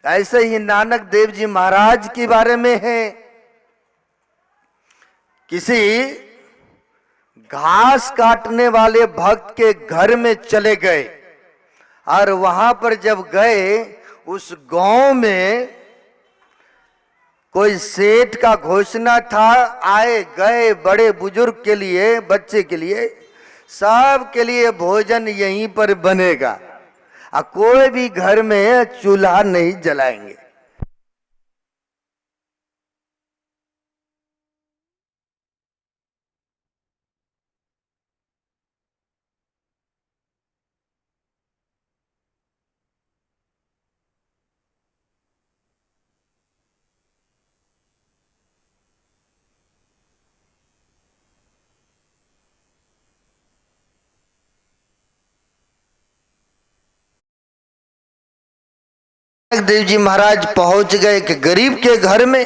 ऐसे ही नानक देव जी महाराज के बारे में है। किसी घास काटने वाले भक्त के घर में चले गए और वहां पर जब गए, उस गांव में कोई सेठ का घोषणा था, आए गए बड़े बुजुर्ग के लिए, बच्चे के लिए, सब के लिए भोजन यहीं पर बनेगा और कोई भी घर में चूल्हा नहीं जलाएंगे। देव जी महाराज पहुंच गए कि गरीब के घर में,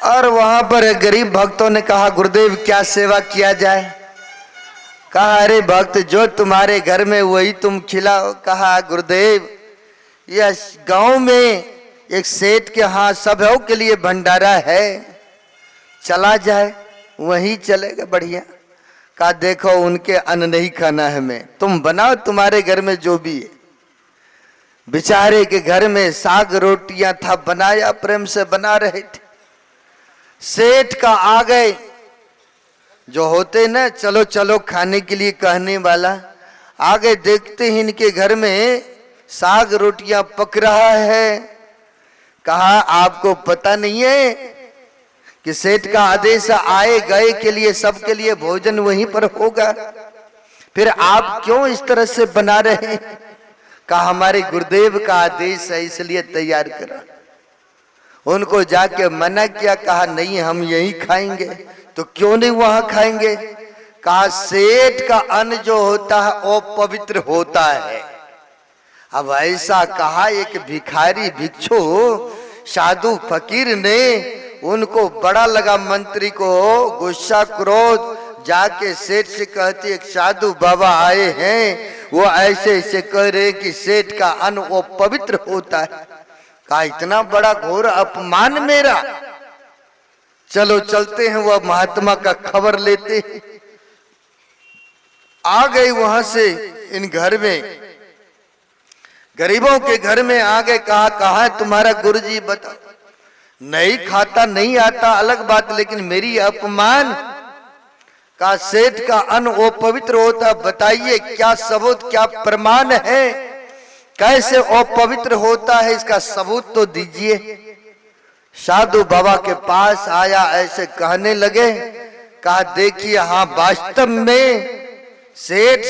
और वहां पर गरीब भक्तों ने कहा, गुरुदेव क्या सेवा किया जाए? कहा, अरे भक्त जो तुम्हारे घर में वही तुम खिलाओ। कहा, गुरुदेव यह गांव में एक सेठ के यहाँ सबों के लिए भंडारा है, चला जाए, वहीं चलेगा बढ़िया। कहा, देखो उनके अन्न नहीं खाना है, मैं तुम बनाओ तुम्हारे घर में जो भी है। बेचारे के घर में साग रोटियां था, बनाया, प्रेम से बना रहे थे। सेठ का आ गए, जो होते ना चलो चलो खाने के लिए कहने वाला, आ गए, देखते ही इनके घर में साग रोटियां पक रहा है। कहा, आपको पता नहीं है कि सेठ का आदेश आए गए के लिए, सबके लिए भोजन वहीं पर होगा, फिर आप क्यों इस तरह से बना रहे हैं? कहा, हमारे गुरुदेव का आदेश है इसलिए तैयार करा। उनको जाके मना किया, कहा नहीं हम यही खाएंगे। तो क्यों नहीं वहां खाएंगे? कहा, सेठ का अन्न जो होता है वो पवित्र होता है। अब ऐसा कहा, एक भिखारी भिक्षु साधु फकीर ने, उनको बड़ा लगा, मंत्री को गुस्सा क्रोध, जाके सेठ से कहती, एक साधु बाबा आए हैं, वो ऐसे ऐसे कह रहे कि सेठ का अन्न वो पवित्र होता है। कहा, इतना बड़ा घोर अपमान मेरा, चलो चलते हैं, वह महात्मा का खबर लेते हैं। आ गए वहां से इन घर में, गरीबों के घर में आ गए। कहा, कहाँ है तुम्हारा गुरुजी? बताओ। नहीं खाता नहीं आता अलग बात, लेकिन मेरी अपमान। का सेठ का अन्न वो पवित्र होता, बताइए क्या सबूत, क्या प्रमाण है, कैसे वो पवित्र होता है, इसका सबूत तो दीजिए। साधु बाबा के पास आया, ऐसे कहने लगे। कहा, देखिए हाँ वास्तव में सेठ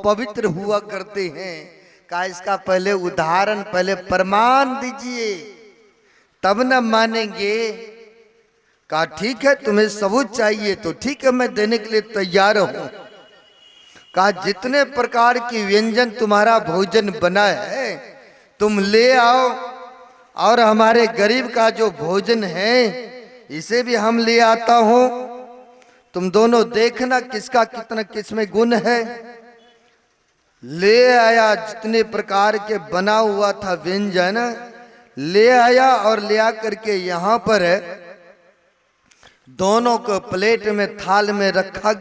पवित्र हुआ करते हैं। कहा, इसका पहले उदाहरण, पहले प्रमाण दीजिए, तब न मानेंगे। कहा, ठीक है तुम्हें सबूत चाहिए तो ठीक है, मैं देने के लिए तैयार हूं। कहा, जितने प्रकार की व्यंजन तुम्हारा भोजन बना है तुम ले आओ, और हमारे गरीब का जो भोजन है इसे भी हम ले आता हूं। तुम दोनों देखना किसका कितना किसमें गुण है। ले आया, जितने प्रकार के बना हुआ था व्यंजन ले आया, और ले आकर के यहाँ पर दोनों को प्लेट में थाल में रखा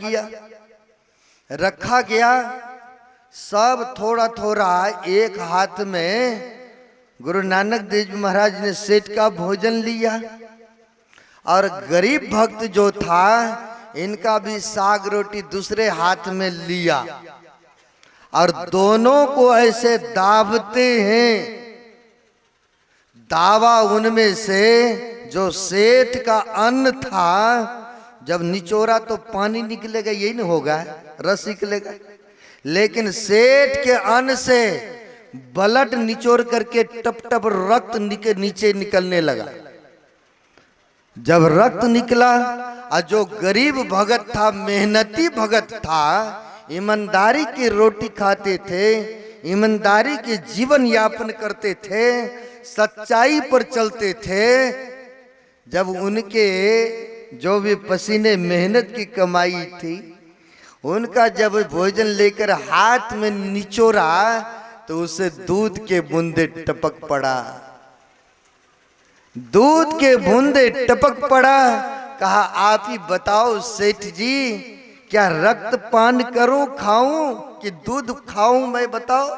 गया। सब थोड़ा थोड़ा एक हाथ में गुरु नानक देव जी महाराज ने सेठ का भोजन लिया, और गरीब भक्त जो था इनका भी साग रोटी दूसरे हाथ में लिया, और दोनों को ऐसे दावते हैं। दावा उनमें से जो सेठ का अन्न था, जब निचोरा तो पानी निकलेगा, यही नहीं होगा, रस निकलेगा, लेकिन सेठ के अन्न से ब्लड निचोड़ करके टप टप रक्त नीचे निकलने लगा। जब रक्त निकला, और जो गरीब भगत था, मेहनती भगत था, ईमानदारी की रोटी खाते थे, ईमानदारी के जीवन यापन करते थे, सच्चाई पर चलते थे, जब उनके जो भी पसीने मेहनत की कमाई थी, उनका जब भोजन लेकर हाथ में निचोरा, तो उसे दूध के बूंदे टपक पड़ा। दूध के बूंदे टपक पड़ा। कहा आप ही बताओ सेठ जी, क्या रक्त पान करूं खाऊं कि दूध खाऊं? मैं बताओ,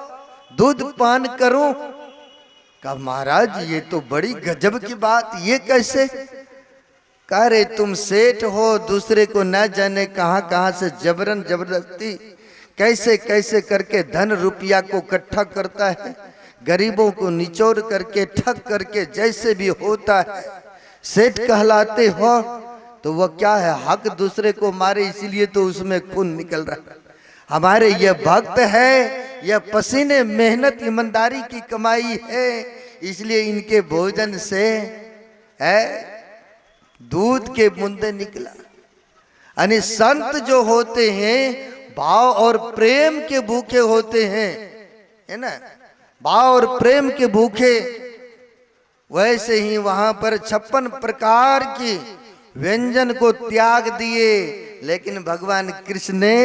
दूध पान करूं? कहा महाराज ये तो बड़ी गजब की बात, ये कैसे? कह रहे तुम सेठ हो, दूसरे को न जाने कहां कहां से जबरन जबरदस्ती कैसे कैसे करके धन रुपया को इकट्ठा करता है, गरीबों को निचोड़ करके ठग करके जैसे भी होता है सेठ कहलाते हो। तो वह क्या है, हक दूसरे को मारे, इसीलिए तो उसमें खून निकल रहा है। हमारे ये भक्त है, यह पसीने मेहनत ईमानदारी की कमाई है, इसलिए इनके भोजन से है दूध के बूंदे निकला। यानी संत जो होते हैं भाव और प्रेम के भूखे होते हैं, है ना, भाव और प्रेम के भूखे। वैसे ही वहां पर 56 प्रकार की व्यंजन को त्याग दिए, लेकिन भगवान कृष्ण ने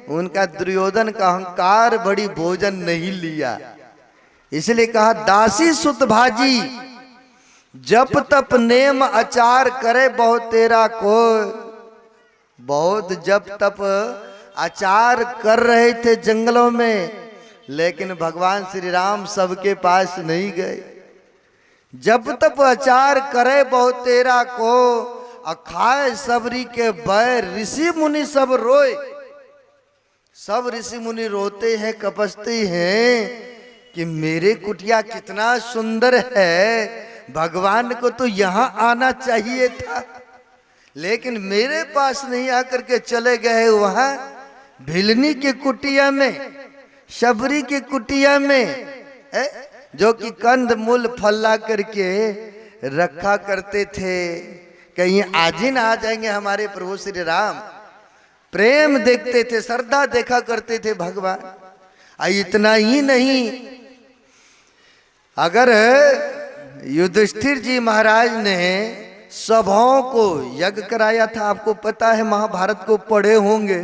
उनका दुर्योधन का अहंकार बड़ी भोजन नहीं लिया। इसलिए कहा दासी सुत भाजी, जप तप नेम आचार करे बहुत तेरा को। बहुत जप तप आचार कर रहे थे जंगलों में, लेकिन भगवान श्री राम सबके पास नहीं गए। जब तप आचार करे बहुत तेरा को, अखाए सबरी के बैर ऋषि मुनि सब रोए। सब ऋषि मुनि रोते हैं, कपसते हैं कि मेरे कुटिया कितना सुंदर है, भगवान को तो यहाँ आना चाहिए था, लेकिन मेरे पास नहीं आकर के चले गए वहां भिलनी के कुटिया में, शबरी के कुटिया में, जो कि कंद मूल फल ला करके रखा करते थे। कहीं आज ही ना आ जाएंगे हमारे प्रभु श्री राम। प्रेम देखते थे, श्रद्धा देखा करते थे भगवान। इतना ही नहीं, अगर युधिष्ठिर जी महाराज ने सभाओं को यज्ञ कराया था, आपको पता है, महाभारत को पढ़े होंगे।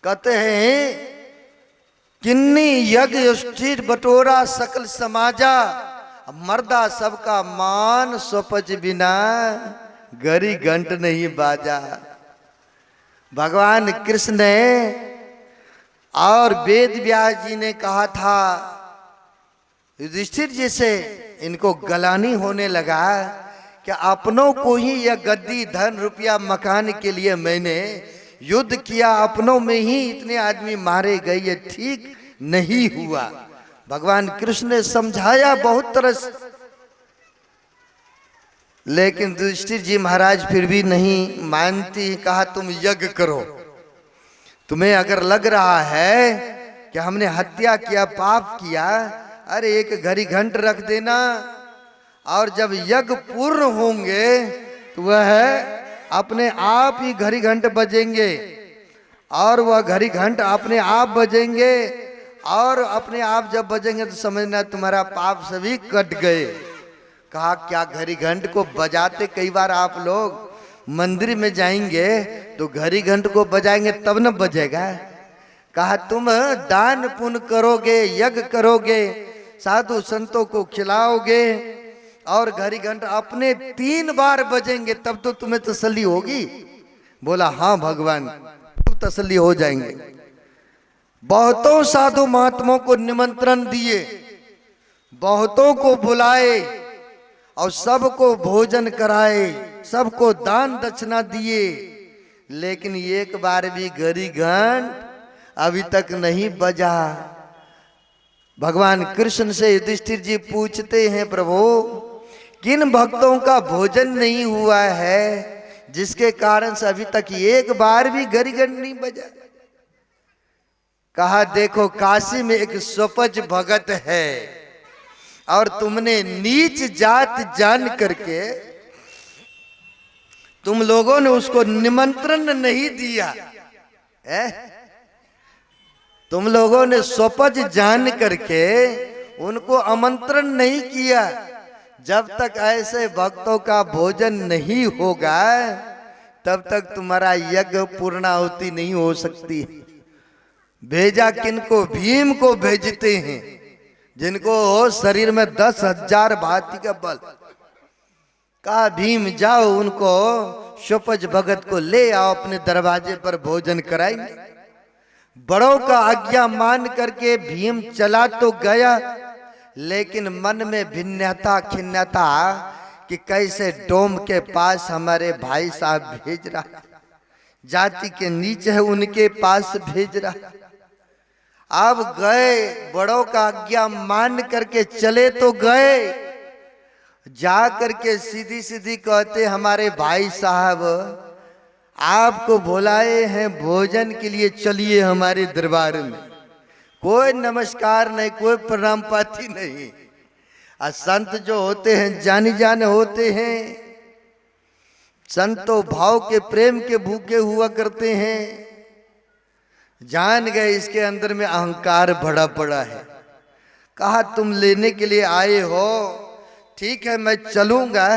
कहते हैं किन्नी यज्ञ युधिष्ठिर बटोरा सकल समाजा, मर्दा सबका मान स्वपच बिना गरी घंट नहीं बाजा। भगवान कृष्ण ने और वेद व्यास जी ने कहा था युधिष्ठिर जी से, इनको गलानी होने लगा कि अपनों को ही यह गद्दी धन रुपया मकान के लिए मैंने युद्ध किया, अपनों में ही इतने आदमी मारे गए, ये ठीक नहीं हुआ। भगवान कृष्ण ने समझाया बहुत तरह से, लेकिन युधिष्ठिर जी महाराज फिर भी नहीं मानती। कहा तुम यज्ञ करो, तुम्हें अगर लग रहा है कि हमने हत्या किया, पाप किया, अरे एक घड़ी घंट रख देना, और जब यज्ञ पूर्ण होंगे तो वह अपने आप ही घड़ी घंट बजेंगे, और वह घड़ी घंट अपने आप बजेंगे, और अपने आप जब बजेंगे तो समझना तुम्हारा पाप सभी कट गए। कहा क्या घड़ी घंट को बजाते, कई बार आप लोग मंदिर में जाएंगे तो घड़ी घंट को बजाएंगे तब न बजेगा। कहा तुम दान पुण्य करोगे, यज्ञ करोगे, साधु संतों को खिलाओगे, और घड़ी घंट अपने 3 बार बजेंगे तब तो तुम्हें तसल्ली होगी। बोला हाँ भगवान, तब तसल्ली हो जाएंगे। बहुतों साधु महात्माओं को निमंत्रण दिए, बहुतों को बुलाए, और सबको भोजन कराए, सबको दान दक्षिणा दिए, लेकिन एक बार भी घड़ी घंट अभी तक नहीं बजा। भगवान कृष्ण से युधिष्ठिर जी पूछते हैं प्रभु किन भक्तों का भोजन नहीं हुआ है जिसके कारण से अभी तक एक बार भी घड़ी घंट नहीं बजा? कहा देखो काशी में एक स्वपच भगत है, और तुमने नीच जात जान करके तुम लोगों ने उसको निमंत्रण नहीं दिया है? तुम लोगों ने स्वपच जान करके उनको आमंत्रण नहीं किया। जब तक ऐसे भक्तों का भोजन नहीं होगा तब तक तुम्हारा यज्ञ पूर्णाहुति नहीं हो सकती। भेजा किनको? भीम को भेजते हैं। जिनको शरीर में 10,000 भांति का बल। कहा भीम जाओ उनको शोपज भगत को ले आओ, अपने दरवाजे पर भोजन कराएंगे। बड़ों का आज्ञा मान करके भीम चला तो गया, लेकिन मन में भिन्नता खिन्नता कि कैसे डोम के पास हमारे भाई साहब भेज रहा, जाति के नीचे है उनके पास भेज रहा। अब गए, बड़ों का आज्ञा मान करके चले तो गए, जा करके सीधी सीधी कहते हमारे भाई साहब आपको बुलाए हैं भोजन के लिए, चलिए हमारे दरबार में। कोई नमस्कार नहीं, कोई प्रणाम पाती नहीं। और संत जो होते हैं जानी जाने होते हैं, संतो भाव के प्रेम के भूखे हुआ करते हैं। जान गए इसके अंदर में अहंकार भरा पड़ा है। कहा तुम लेने के लिए आए हो, ठीक है मैं चलूंगा,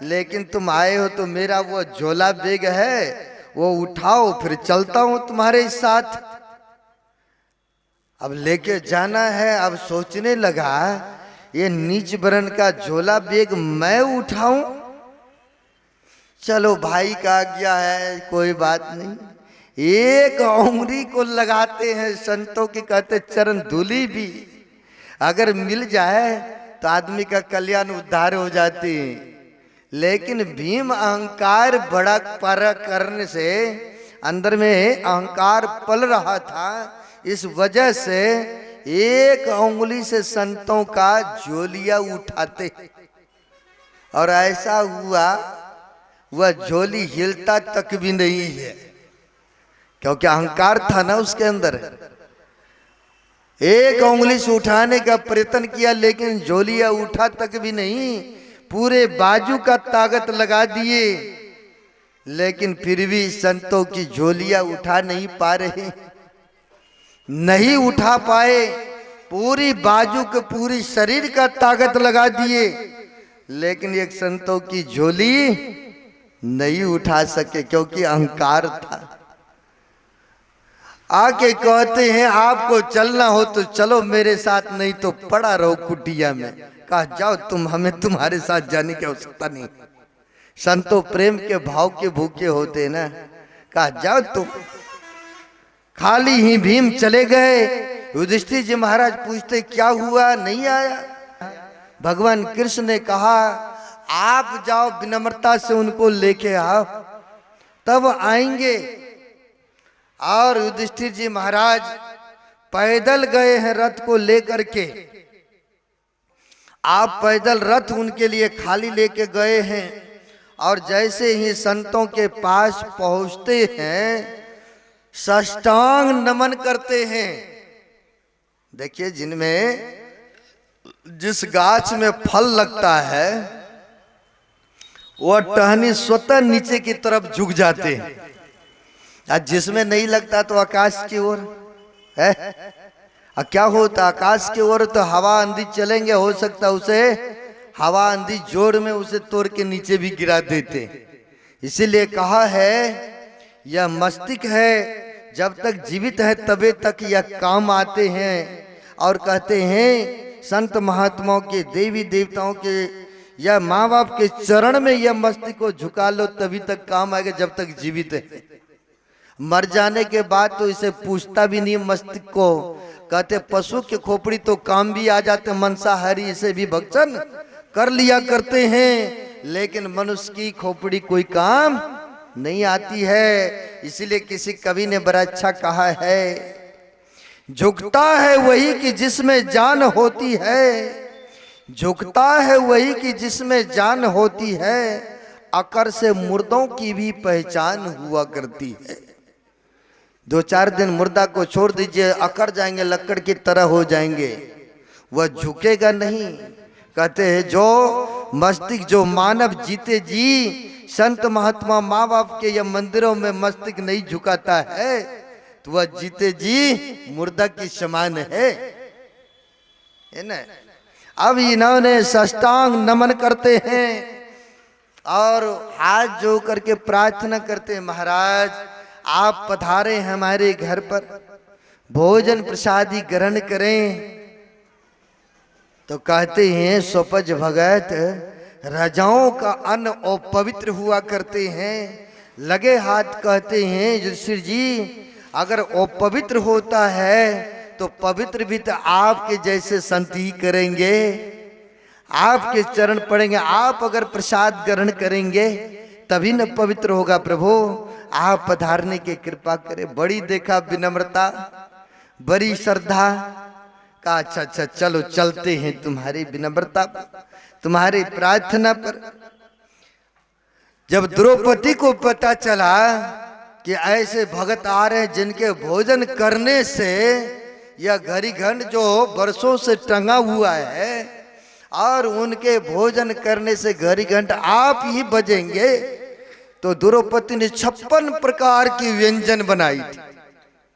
लेकिन तुम आए हो तो मेरा वो झोला बैग है वो उठाओ, फिर चलता हूं तुम्हारे साथ। अब लेके जाना है। अब सोचने लगा ये नीच वर्ण का झोला बैग मैं उठाऊं? चलो भाई का आज्ञा है, कोई बात नहीं। एक उंगली को लगाते हैं संतों के कहते चरण धूली भी अगर मिल जाए तो आदमी का कल्याण उद्धार हो जाती है। लेकिन भीम अहंकार बड़ा पर करने से अंदर में अहंकार पल रहा था, इस वजह से एक उंगली से संतों का झोलिया उठाते और ऐसा हुआ वह झोली हिलता तक भी नहीं है, क्योंकि अहंकार था ना उसके अंदर। एक उंगली से उठाने का प्रयत्न किया लेकिन झोलिया उठा तक भी नहीं, पूरे बाजू का ताकत लगा दिए, लेकिन फिर भी संतों की झोलिया उठा नहीं पा रहे, नहीं उठा पाए। पूरी बाजू के पूरी शरीर का ताकत लगा दिए, लेकिन एक संतों की झोली नहीं उठा सके, क्योंकि अहंकार था। आके कहते हैं आपको चलना हो तो चलो मेरे साथ, नहीं तो पड़ा रहो कुटिया में। कहा जाओ तुम, हमें तुम्हारे साथ जाने की आवश्यकता नहीं। संतों प्रेम के भाव के भूखे होते ना। कहा जाओ तुम। खाली ही भीम चले गए। युधिष्ठिर जी महाराज पूछते क्या हुआ, नहीं आया? भगवान कृष्ण ने कहा आप जाओ विनम्रता से उनको लेके आओ, तब आएंगे। और युधिष्ठिर जी महाराज पैदल गए हैं रथ को लेकर के। आप पैदल रथ उनके लिए खाली लेके गए हैं, और जैसे ही संतों के पास पहुंचते हैं साष्टांग नमन करते हैं। देखिए जिनमें जिस गाछ में फल लगता है वह टहनी स्वतः नीचे की तरफ झुक जाते हैं, और जिसमें नहीं लगता तो आकाश की ओर है। और क्या होता आकाश की ओर तो हवा आंधी चलेंगे, हो सकता उसे हवा आंधी जोर में उसे तोड़ के नीचे भी गिरा देते। इसीलिए कहा है यह मस्तिष्क है जब तक जीवित है तबे तक यह काम आते हैं। और कहते हैं संत महात्माओं के देवी देवताओं के या माँ बाप के चरण में यह मस्तिष्क को झुका लो तभी तक काम आएगा, जब तक जीवित है। मर जाने के बाद तो इसे पूछता भी नहीं मस्तिष्क को। कहते पशु के खोपड़ी तो काम भी आ जाते, मंसाहारी इसे भी भक्षण कर लिया करते हैं, लेकिन मनुष्य की खोपड़ी कोई काम नहीं आती है। इसीलिए किसी कवि ने बड़ा अच्छा कहा है, झुकता है वही कि जिसमें जान होती है, झुकता है वही कि जिसमें जान होती है, अकर से मुर्दों की भी पहचान हुआ करती है। 2-4 दिन मुर्दा को छोड़ दीजिए, अकड़ जाएंगे, लकड़ की तरह हो जाएंगे, वह झुकेगा नहीं। कहते हैं जो मस्तिष्क जो मानव जीते जी संत महात्मा माँ बाप के या मंदिरों में मस्तिष्क नहीं झुकाता है तो वह जीते जी मुर्दा की समान है ना। अब इन्होंने साष्टांग नमन करते हैं और हाथ जो करके प्रार्थना करते हैं, महाराज आप पधारे हमारे घर पर, भोजन प्रसादी ग्रहण करें। तो कहते हैं सोपज भगत, राजाओं का अन्न अपवित्र हुआ करते हैं। लगे हाथ कहते हैं युधिष्ठिर जी, अगर अपवित्र होता है तो पवित्र भी तो आपके जैसे संत ही करेंगे, आपके चरण पड़ेंगे। आप अगर प्रसाद ग्रहण करेंगे तभी न पवित्र होगा। प्रभु आप पधारने की कृपा करें। बड़ी देखा विनम्रता, बड़ी श्रद्धा का। अच्छा अच्छा चलो चलते हैं तुम्हारी विनम्रता, तुम्हारी प्रार्थना पर। जब द्रौपदी को पता चला कि ऐसे भगत आ रहे हैं जिनके भोजन करने से यह घड़ी घंट जो वर्षों से टंगा हुआ है और उनके भोजन करने से घड़ी घंट आप ही बजेंगे, तो द्रौपदी ने 56 प्रकार की व्यंजन बनाई थी।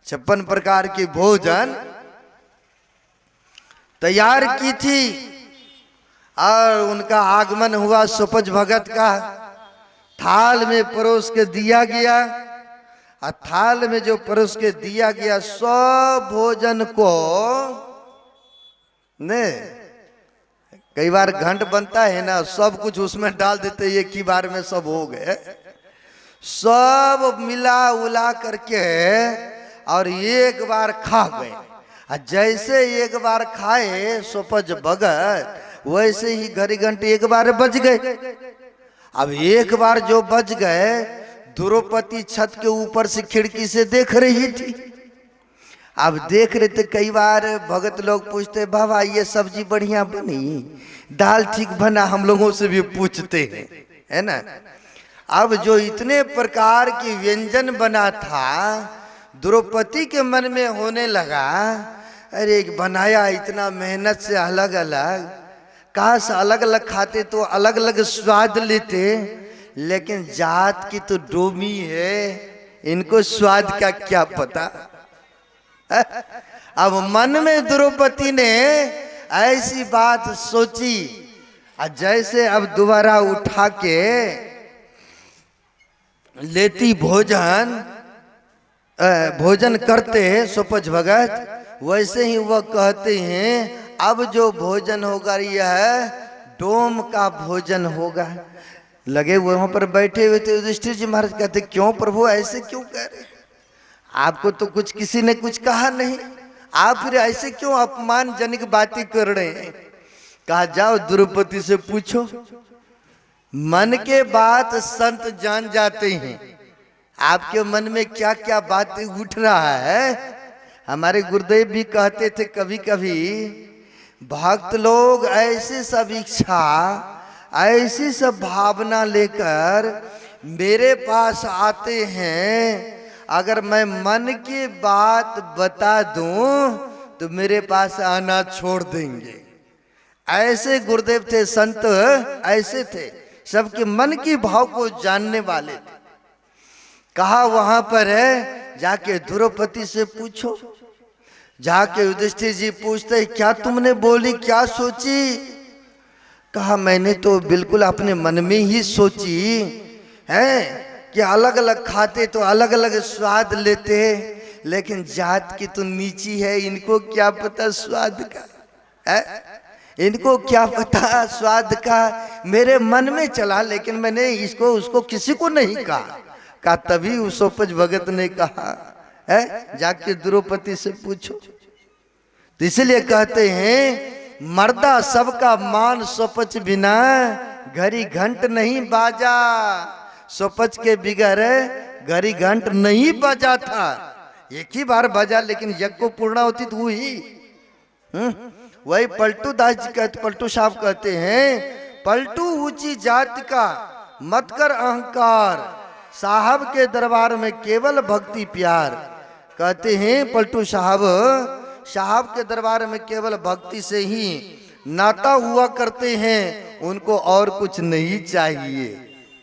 56 प्रकार की भोजन तैयार की थी और उनका आगमन हुआ सोपज भगत का। थाल में परोस के दिया गया और थाल में जो परोस के दिया गया सब भोजन को ने, कई बार घंट बनता है ना, सब कुछ उसमें डाल देते, एक ही बार में सब हो गए। सब मिला उला करके और एक बार खा गए। जैसे एक बार खाए सोपज भगत, वैसे ही घड़ी घंटे एक बार बज गए। अब एक बार जो बज गए, द्रौपदी छत के ऊपर से खिड़की से देख रही थी। अब देख रहे थे, कई बार भगत लोग पूछते, बाबा ये सब्जी बढ़िया बनी, दाल ठीक बना, हम लोगों से भी पूछते हैं, है ना। अब जो इतने प्रकार की व्यंजन बना था, द्रौपदी के मन में होने लगा, अरे बनाया इतना मेहनत से अलग अलग, काश अलग अलग खाते तो अलग अलग स्वाद लेते, लेकिन जात की तो डोमी है, इनको स्वाद का क्या पता। अब मन में द्रौपदी ने ऐसी बात सोची, जैसे अब दोबारा उठा के लेती भोजन करते हैं सोपज भगत, वैसे ही वह कहते हैं अब जो भोजन होगा यह डोम का भोजन होगा। लगे हुए वहां पर बैठे हुए थे। युधिष्ठिर जी महाराज कहते, क्यों प्रभु ऐसे क्यों कह रहे, आपको तो कुछ किसी ने कुछ कहा नहीं, आप फिर ऐसे क्यों अपमानजनक बातें कर रहे हैं। कहा जाओ द्रौपदी से पूछो, मन के बात संत जान जाते हैं, आपके मन में क्या क्या बातें उठ रहा है। हमारे गुरुदेव भी कहते थे, कभी कभी भक्त लोग ऐसी सब इच्छा, ऐसी सब भावना लेकर मेरे पास आते हैं, अगर मैं मन की बात बता दूं तो मेरे पास आना छोड़ देंगे। ऐसे गुरुदेव थे, संत ऐसे थे, सबके मन की भाव को जानने वाले थे। कहा वहां पर है, जाके द्रौपदी से पूछो। जाके युधिष्ठिर जी पूछते, क्या तुमने बोली, क्या सोची। कहा मैंने तो बिल्कुल अपने मन में ही सोची है कि अलग अलग खाते तो अलग अलग स्वाद लेते, लेकिन जात की तो नीची है, इनको क्या पता स्वाद का है, इनको क्या पता स्वाद का। मेरे मन में चला, लेकिन मैंने इसको उसको किसी को नहीं कहा। तभी उस सोपज भगत ने कहा है, जाके द्रौपदी से पूछो। तो इसलिए कहते हैं, मर्दा सबका मान सोपच बिना घड़ी घंट नहीं बाजा। सोपच के बिगर घड़ी घंट नहीं बजा था, एक ही बार बजा, लेकिन यज्ञ को पूर्णाहुति तो हुई। वही पलटू दास जी कहते, पलटू साहब कहते हैं, पलटू ऊंची जाति का मत कर अहंकार, साहब के दरबार में केवल भक्ति प्यार। कहते हैं पलटू साहब, साहब के दरबार में केवल भक्ति से ही नाता हुआ करते हैं, उनको और कुछ नहीं चाहिए।